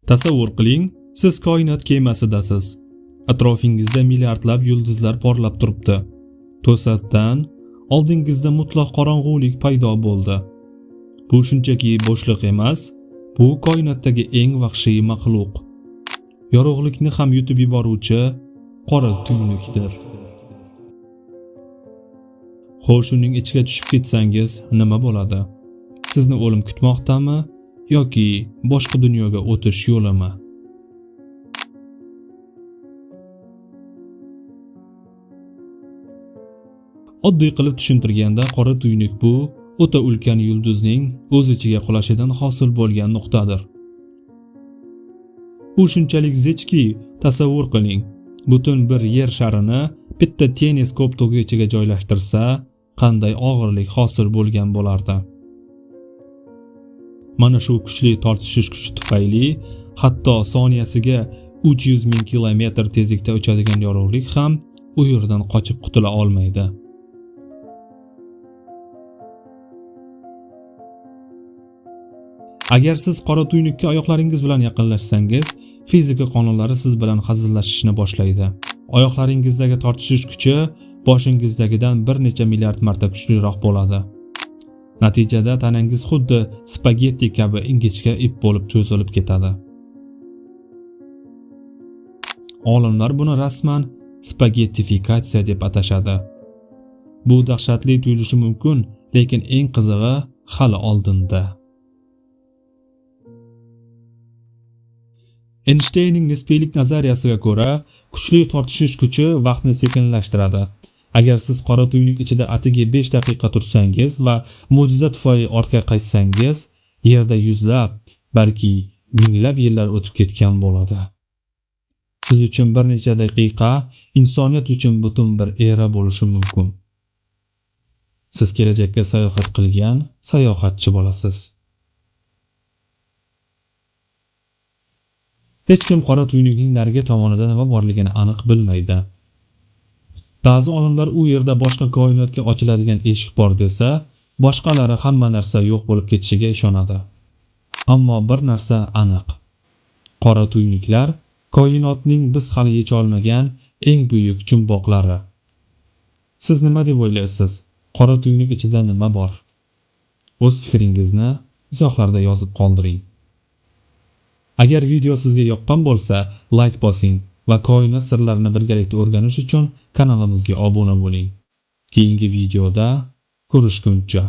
Tasavvur qiling, siz koinot kemasidasiz. Atrofingizda milliardlab yulduzlar porlab turibdi. To'satdan oldingizda mutlaq qorong'ulik paydo bo'ldi. Bu shunchaki bo'shliq emas, bu koinotdagi eng vahshiy maxluq. Yorug'likni ham yutib yuboruvchi qora tuynukdir. Xo'sh, uning ichiga tushib ketsangiz nima bo'ladi? Sizni o'lim kutmoqdami yoki boshqa dunyoga o'tish yo'limi? Oddiy qilib tushuntirganda, qora tuynuk bu o'ta ulkan yulduzning o'z ichiga qulashidan hosil bo'lgan nuqtadir. U shunchalik zichki, tasavvur qiling, butun bir yer sharini bitta tennis to'pi ichiga joylashtirsa, qanday og'irlik hosil bo'lgan bo'lardi. Mana shu kuchli tortishish kuchi tufayli hatto soniyasiga 300 ming kilometr tezlikda uchadigan yorug'lik ham u yerdan qochib qutula olmaydi. Agar siz qora tuynukka oyoqlaringiz bilan yaqinlashsangiz, fizika qonunlari siz bilan hazillashishni boshlaydi. Oyoqlaringizdagi tortishish kuchi boshingizdagidan bir necha milliard marta kuchliroq bo'ladi. Natijada tanangiz xuddi spagetti kabi ingichka ip bo'lib cho'zilib ketadi. Olimlar buni rasman spagettifikatsiya deb atashadi. Bu dahshatli tuyulishi mumkin, lekin eng qizig'i hali oldinda. Einsteinning nisbiylik nazariyasiga ko'ra, kuchli tortishish kuchi vaqtni sekinlashtiradi. Agar siz qora tuynuk ichida atigi 5 daqiqa tursangiz va mo'jiza tufayli ortga qaytsangiz, yerda yuzlab, balki minglab yillar o'tib ketgan bo'ladi. Siz uchun bir necha daqiqa insoniyat uchun butun bir era bo'lishi mumkin. Siz kelajakka sayohat qilgan sayohatchi bo'lasiz. Hech kim qora tuynukning narigi tomonida nima borligini aniq bilmaydi. Ba'zi olimlar u yerda boshqa koinotga ochiladigan eshik bor desa, boshqalari hamma narsa yo'q bo'lib ketishiga ishonadi. Ammo bir narsa aniq. Qora tuynuklar koinotning biz hali yecha olmagan eng buyuk jumboqlari. Siz nima deb o'ylaysiz? Qora tuynuk ichida nima bor? O'z fikringizni izohlarda yozib qoldiring. Agar video sizga yoqqan bo'lsa, like bosing va koinot sirlarini birgalikda o'rganish uchun kanalimizga obuna bo'ling. Keyingi videoda ko'rishguncha